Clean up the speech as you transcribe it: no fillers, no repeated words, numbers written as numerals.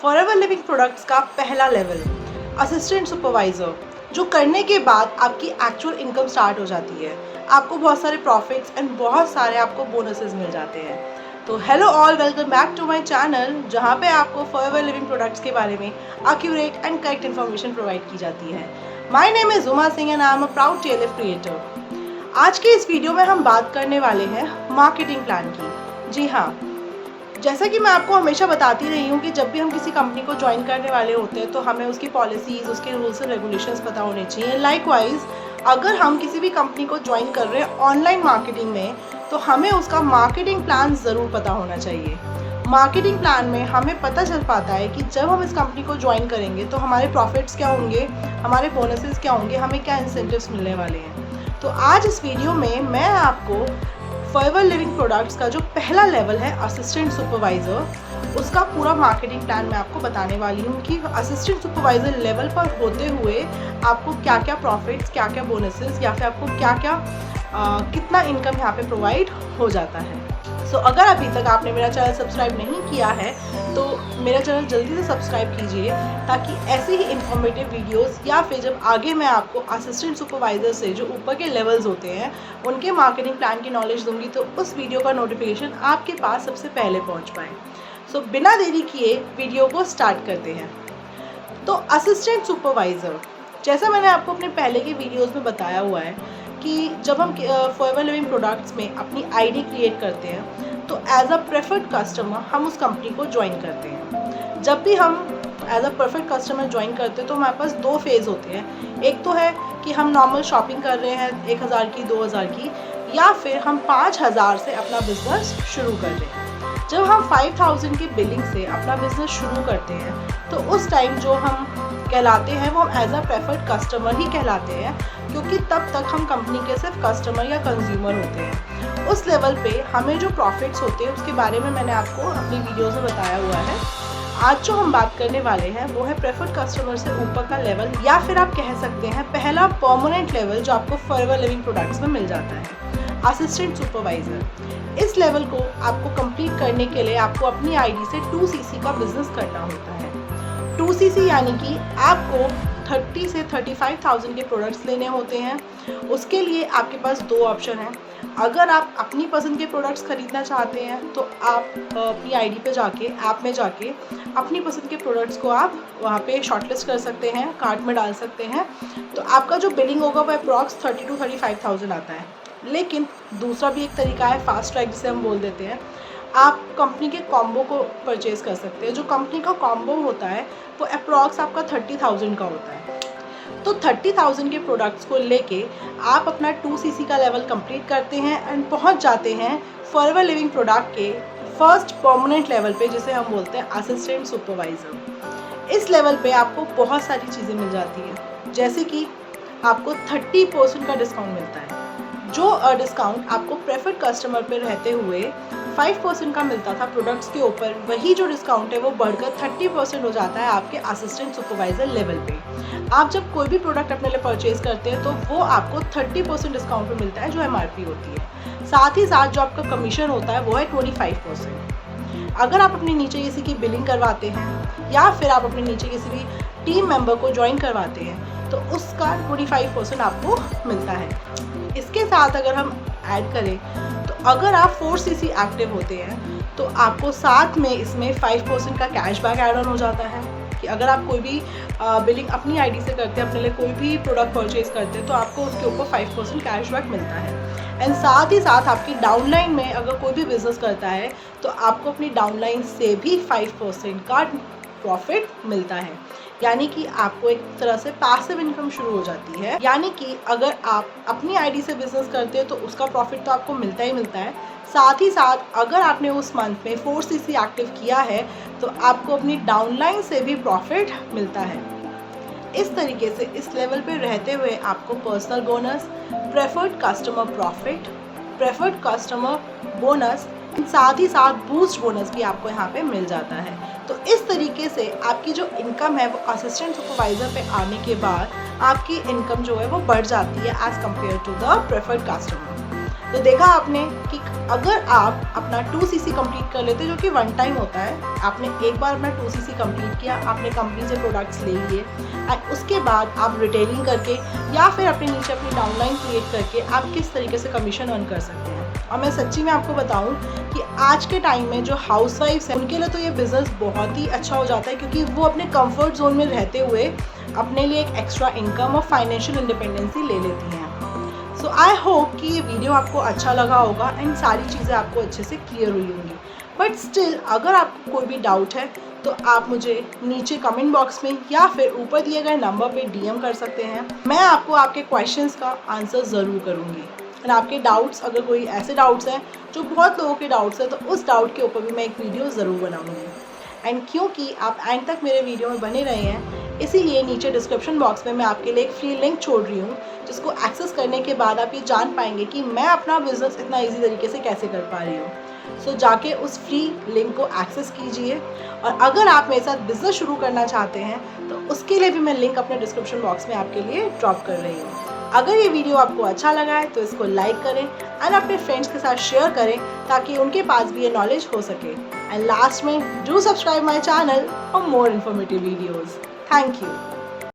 Forever Living products का पहला level assistant supervisor, जो करने के बाद आपकी एक्चुअल इनकम स्टार्ट हो जाती है। आपको बहुत सारे प्रॉफिट्स एंड बहुत सारे आपको बोनसेस मिल जाते हैं। तो hello all, welcome back to my channel, जहां पे आपको फॉरएवर लिविंग प्रोडक्ट्स के बारे में accurate and correct information provide की जाती है। My name is Uma Singh and I am a proud TLF creator. आज के इस वीडियो में हम बात करने वाले हैं मार्केटिंग प्लान की। जी हाँ, जैसा कि मैं आपको हमेशा बताती रही हूँ कि जब भी हम किसी कंपनी को ज्वाइन करने वाले होते हैं तो हमें उसकी पॉलिसीज़, उसके रूल्स एंड रेगुलेशंस पता होने चाहिए। लाइकवाइज अगर हम किसी भी कंपनी को ज्वाइन कर रहे हैं ऑनलाइन मार्केटिंग में, तो हमें उसका मार्केटिंग प्लान ज़रूर पता होना चाहिए। मार्केटिंग प्लान में हमें पता चल पाता है कि जब हम इस कंपनी को ज्वाइन करेंगे तो हमारे प्रॉफिट्स क्या होंगे, हमारे बोनसेस क्या होंगे, हमें क्या इंसेंटिव्स मिलने वाले हैं। तो आज इस वीडियो में मैं आपको फॉरएवर लिविंग प्रोडक्ट्स का जो पहला लेवल है असिस्टेंट सुपरवाइज़र, उसका पूरा मार्केटिंग प्लान मैं आपको बताने वाली हूँ कि असिस्टेंट सुपरवाइज़र लेवल पर होते हुए आपको क्या क्या प्रॉफिट्स, क्या क्या बोनसेस या फिर आपको क्या क्या कितना इनकम यहाँ पे प्रोवाइड हो जाता है। सो अगर अभी तक आपने मेरा चैनल सब्सक्राइब नहीं किया है तो मेरा चैनल जल्दी से सब्सक्राइब कीजिए, ताकि ऐसे ही इंफॉर्मेटिव वीडियोस या फिर जब आगे मैं आपको असिस्टेंट सुपरवाइज़र से जो ऊपर के लेवल्स होते हैं उनके मार्केटिंग प्लान की नॉलेज दूंगी, तो उस वीडियो का नोटिफिकेशन आपके पास सबसे पहले पहुंच पाए। सो बिना देरी किए वीडियो को स्टार्ट करते हैं। तो असिस्टेंट सुपरवाइज़र, जैसा मैंने आपको अपने पहले के वीडियोज़ में बताया हुआ है कि जब हम फॉरएवर लिविंग प्रोडक्ट्स में अपनी आईडी क्रिएट करते हैं तो एज अ प्रेफर्ड कस्टमर हम उस कंपनी को ज्वाइन करते हैं। जब भी हम as a preferred customer join करते हैं तो हमारे पास दो फेज़ होते हैं। एक तो है कि हम नॉर्मल शॉपिंग कर रहे हैं 1000 की, 2000 की, या फिर हम 5000 से अपना बिजनेस शुरू कर रहे हैं। जब हम 5000 की बिलिंग से अपना बिजनेस शुरू करते हैं तो उस टाइम जो हम कहलाते हैं वो हम एज अ प्रेफर्ड कस्टमर ही कहलाते हैं, क्योंकि तब तक हम कंपनी के सिर्फ कस्टमर या कंज्यूमर होते हैं। उस लेवल पे हमें जो प्रॉफिट्स होते हैं उसके बारे में मैंने आपको अपनी वीडियोज़ में बताया हुआ है। आज जो हम बात करने वाले हैं वो है प्रेफर्ड कस्टमर से ऊपर का लेवल, या फिर आप कह सकते हैं पहला परमानेंट लेवल जो आपको फॉरएवर लिविंग प्रोडक्ट्स में मिल जाता है, असिस्टेंट सुपरवाइज़र। इस लेवल को आपको कंप्लीट करने के लिए आपको अपनी आईडी से 2cc का बिजनेस करना होता है। 2cc यानी कि आपको 30 से 35,000 के प्रोडक्ट्स लेने होते हैं। उसके लिए आपके पास दो ऑप्शन हैं। अगर आप अपनी पसंद के प्रोडक्ट्स खरीदना चाहते हैं तो आप अपनी आईडी पे जाके, ऐप में जाके अपनी पसंद के प्रोडक्ट्स को आप वहाँ पे शॉर्टलिस्ट कर सकते हैं, कार्ट में डाल सकते हैं। तो आपका जो बिलिंग होगा वो अप्रॉक्स 30 to 35,000 आता है। लेकिन दूसरा भी एक तरीका है, फास्ट ट्रैक जिसे हम बोल देते हैं। आप कंपनी के कॉम्बो को परचेज़ कर सकते हैं। जो कंपनी का कॉम्बो होता है वो अप्रॉक्स आपका 30,000 का होता है। तो 30,000 के प्रोडक्ट्स को लेके आप अपना 2cc का लेवल कंप्लीट करते हैं एंड पहुंच जाते हैं फॉरएवर लिविंग प्रोडक्ट के फर्स्ट परमानेंट लेवल पे, जिसे हम बोलते हैं असिस्टेंट सुपरवाइज़र। इस लेवल पे आपको बहुत सारी चीज़ें मिल जाती हैं, जैसे कि आपको 30% का डिस्काउंट मिलता है। जो डिस्काउंट आपको प्रेफर्ड कस्टमर पे रहते हुए 5% का मिलता था प्रोडक्ट्स के ऊपर, वही जो डिस्काउंट है वो बढ़कर 30% हो जाता है आपके असिस्टेंट सुपरवाइज़र लेवल पे। आप जब कोई भी प्रोडक्ट अपने लिए परचेज़ करते हैं तो वो आपको 30% डिस्काउंट पे मिलता है, जो MRP होती है। साथ ही साथ जो आपका कमीशन होता है वो है 25%। अगर आप अपने नीचे किसी की बिलिंग करवाते हैं या फिर आप अपने नीचे किसी भी टीम मेंबर को ज्वाइन करवाते हैं तो उसका 25% आपको मिलता है। इसके साथ अगर हम ऐड करें तो अगर आप 4cc एक्टिव होते हैं तो आपको साथ में इसमें 5% का कैशबैक ऐड ऑन हो जाता है, कि अगर आप कोई भी बिलिंग अपनी आईडी से करते हैं, अपने लिए कोई भी प्रोडक्ट परचेज़ करते हैं तो आपको उसके ऊपर 5% कैशबैक मिलता है। एंड साथ ही साथ आपकी डाउनलाइन में अगर कोई भी बिजनेस करता है तो आपको अपनी डाउनलाइन से भी 5% का प्रॉफिट मिलता है। यानी कि आपको एक तरह से पैसिव इनकम शुरू हो जाती है। यानी कि अगर आप अपनी आईडी से बिजनेस करते हैं तो उसका प्रॉफिट तो आपको मिलता ही मिलता है। साथ ही साथ अगर आपने उस मंथ में 4cc एक्टिव किया है तो आपको अपनी डाउनलाइन से भी प्रॉफिट मिलता है। इस तरीके से इस लेवल पे रहते हुए आपको personal bonus, preferred customer profit, preferred customer bonus, साथ ही साथ बूस्ट बोनस भी आपको यहाँ पे मिल जाता है। तो इस तरीके से आपकी जो इनकम है वो असिस्टेंट सुपरवाइज़र पे आने के बाद आपकी इनकम जो है वो बढ़ जाती है as compared to the preferred customer. तो देखा आपने कि अगर आप अपना 2cc कंप्लीट कर लेते, जो कि वन टाइम होता है, आपने एक बार अपना 2cc कंप्लीट किया, आपने कंपनी से प्रोडक्ट्स ले लिए एंड उसके बाद आप रिटेलिंग करके या फिर अपने नीचे अपनी डाउनलाइन क्रिएट करके आप किस तरीके से कमीशन अर्न कर सकते हैं। और मैं सच्ची में आपको बताऊं कि आज के टाइम में जो हाउसवाइफ्स हैं उनके लिए तो ये बिज़नेस बहुत ही अच्छा हो जाता है, क्योंकि वो अपने कंफर्ट जोन में रहते हुए अपने लिए एक एक्स्ट्रा इनकम और फाइनेंशियल इंडिपेंडेंसी ले लेती हैं। सो आई होप कि ये वीडियो आपको अच्छा लगा होगा एंड सारी चीज़ें आपको अच्छे से क्लियर हुई होंगी। बट स्टिल अगर आपको कोई भी डाउट है तो आप मुझे नीचे कमेंट बॉक्स में या फिर ऊपर दिए गए नंबर पे DM कर सकते हैं। मैं आपको आपके क्वेश्चंस का आंसर ज़रूर करूँगी एंड आपके डाउट्स, अगर कोई ऐसे डाउट्स हैं जो बहुत लोगों के डाउट्स हैं, तो उस डाउट के ऊपर भी मैं एक वीडियो ज़रूर बनाऊँगी। एंड क्योंकि आप एंड तक मेरे वीडियो में बने रहे हैं, इसीलिए नीचे डिस्क्रिप्शन बॉक्स में मैं आपके लिए एक फ्री लिंक छोड़ रही हूँ, जिसको एक्सेस करने के बाद आप ये जान पाएंगे कि मैं अपना बिज़नेस इतना ईजी तरीके से कैसे कर पा रही हूँ। सो जाके उस फ्री लिंक को एक्सेस कीजिए। और अगर आप मेरे साथ बिज़नेस शुरू करना चाहते हैं तो उसके लिए भी मैं लिंक अपने डिस्क्रिप्शन बॉक्स में आपके लिए ड्रॉप कर रही हूँ। अगर ये वीडियो आपको अच्छा लगा है तो इसको लाइक करें एंड अपने फ्रेंड्स के साथ शेयर करें, ताकि उनके पास भी ये नॉलेज हो सके। एंड लास्ट में do subscribe my channel for more informative videos. Thank you.